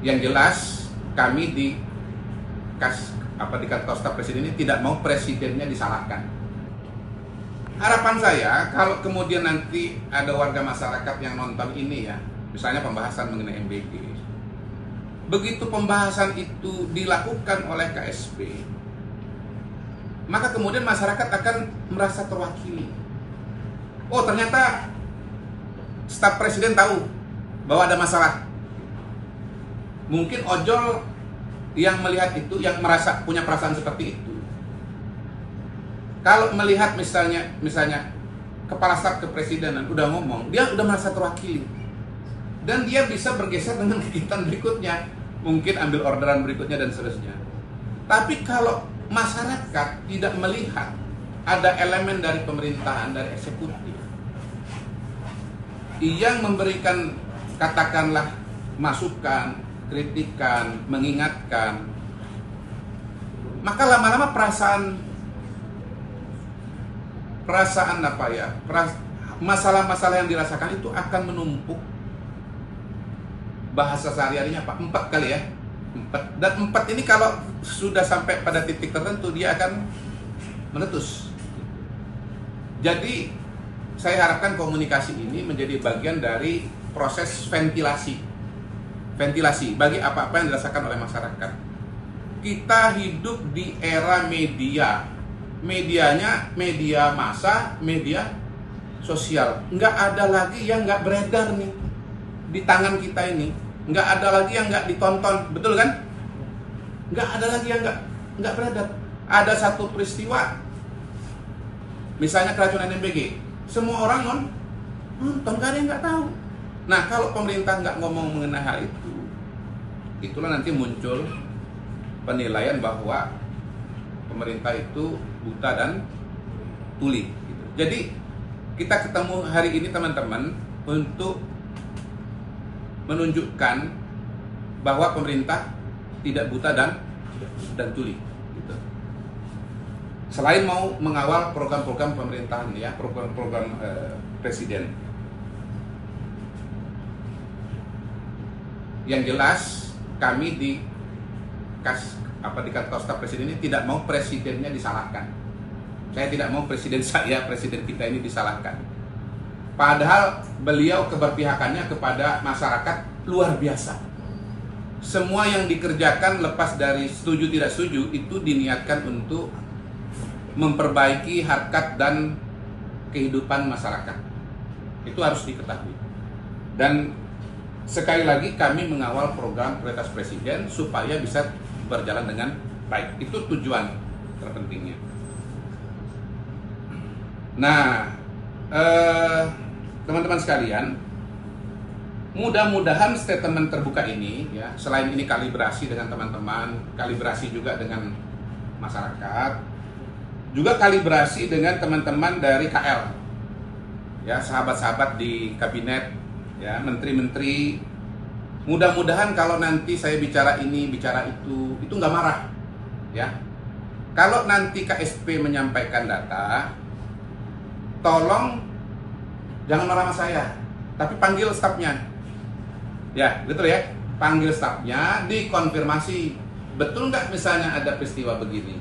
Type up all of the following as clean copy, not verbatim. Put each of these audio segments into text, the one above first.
Yang jelas kami di kantor staf presiden ini tidak mau presidennya disalahkan. Harapan saya kalau kemudian nanti ada warga masyarakat yang nonton ini ya, misalnya pembahasan mengenai MBG, begitu pembahasan itu dilakukan oleh KSP, maka kemudian masyarakat akan merasa terwakili. Oh, ternyata staf presiden tahu bahwa ada masalah. Mungkin ojol yang melihat itu, yang merasa punya perasaan seperti itu, kalau melihat misalnya kepala staf kepresidenan udah ngomong, dia udah merasa terwakili dan dia bisa bergeser dengan kegiatan berikutnya, mungkin ambil orderan berikutnya dan seterusnya. Tapi kalau masyarakat tidak melihat ada elemen dari pemerintahan, dari eksekutif yang memberikan, katakanlah, masukan, kritikan, mengingatkan, maka lama-lama masalah-masalah yang dirasakan itu akan menumpuk. Bahasa sehari-harinya Pak, 4 kali ya, 4. Dan 4 ini kalau sudah sampai pada titik tertentu dia akan meletus. Jadi saya harapkan komunikasi ini menjadi bagian dari proses ventilasi bagi apa-apa yang dirasakan oleh masyarakat. Kita hidup di era medianya media massa, media sosial. Nggak ada lagi yang nggak beredar nih di tangan kita ini. Nggak ada lagi yang nggak ditonton, betul kan? Nggak ada lagi yang nggak beredar. Ada satu peristiwa, misalnya keracunan MBG, semua orang nonton, nggak ada yang nggak tahu. Nah, kalau pemerintah nggak ngomong mengenai hal itu, itulah nanti muncul penilaian bahwa pemerintah itu buta dan tuli. Gitu. Jadi kita ketemu hari ini teman-teman untuk menunjukkan bahwa pemerintah tidak buta dan tuli. Gitu. Selain mau mengawal program-program pemerintahan ya, program-program presiden. Yang jelas kami di kantor staf presiden ini tidak mau presidennya disalahkan. Saya tidak mau presiden kita ini disalahkan. Padahal beliau keberpihakannya kepada masyarakat luar biasa. Semua yang dikerjakan lepas dari setuju tidak setuju itu diniatkan untuk memperbaiki harkat dan kehidupan masyarakat. Itu harus diketahui. Dan sekali lagi kami mengawal program prioritas presiden supaya bisa berjalan dengan baik. Itu tujuan terpentingnya. Nah, teman-teman sekalian, mudah-mudahan statement terbuka ini ya, selain ini kalibrasi dengan teman-teman, kalibrasi juga dengan masyarakat, juga kalibrasi dengan teman-teman dari KL. Ya, sahabat-sahabat di kabinet, ya, menteri-menteri, mudah-mudahan kalau nanti saya bicara ini, bicara itu nggak marah, ya. Kalau nanti KSP menyampaikan data, tolong jangan marah sama saya, tapi panggil stafnya, ya, betul ya, panggil stafnya, dikonfirmasi, betul nggak misalnya ada peristiwa begini.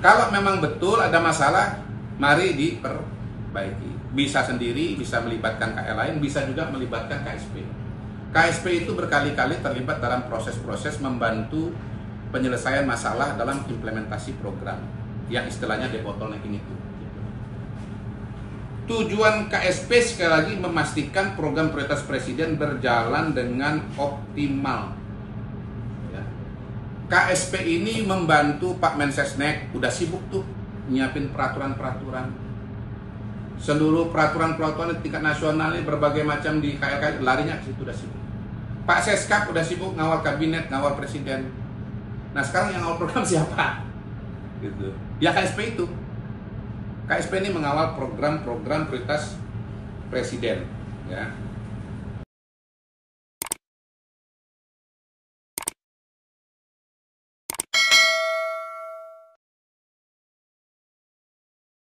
Kalau memang betul ada masalah, mari diperbaiki. Bisa sendiri, bisa melibatkan KL lain, bisa juga melibatkan KSP. KSP itu berkali-kali terlibat dalam proses-proses membantu penyelesaian masalah dalam implementasi program yang istilahnya debottlenecking itu. Tujuan KSP sekali lagi memastikan program prioritas presiden berjalan dengan optimal. Ya. KSP ini membantu Pak Mensesnek, udah sibuk tuh nyiapin peraturan-peraturan. Seluruh peraturan-peraturan di tingkat nasional ini berbagai macam di KL larinya ke situ, udah sibuk. Pak Seskap udah sibuk ngawal kabinet, ngawal presiden. Nah, sekarang yang ngawal program siapa? Gitu. Ya KSP itu. KSP ini mengawal program-program prioritas presiden, ya.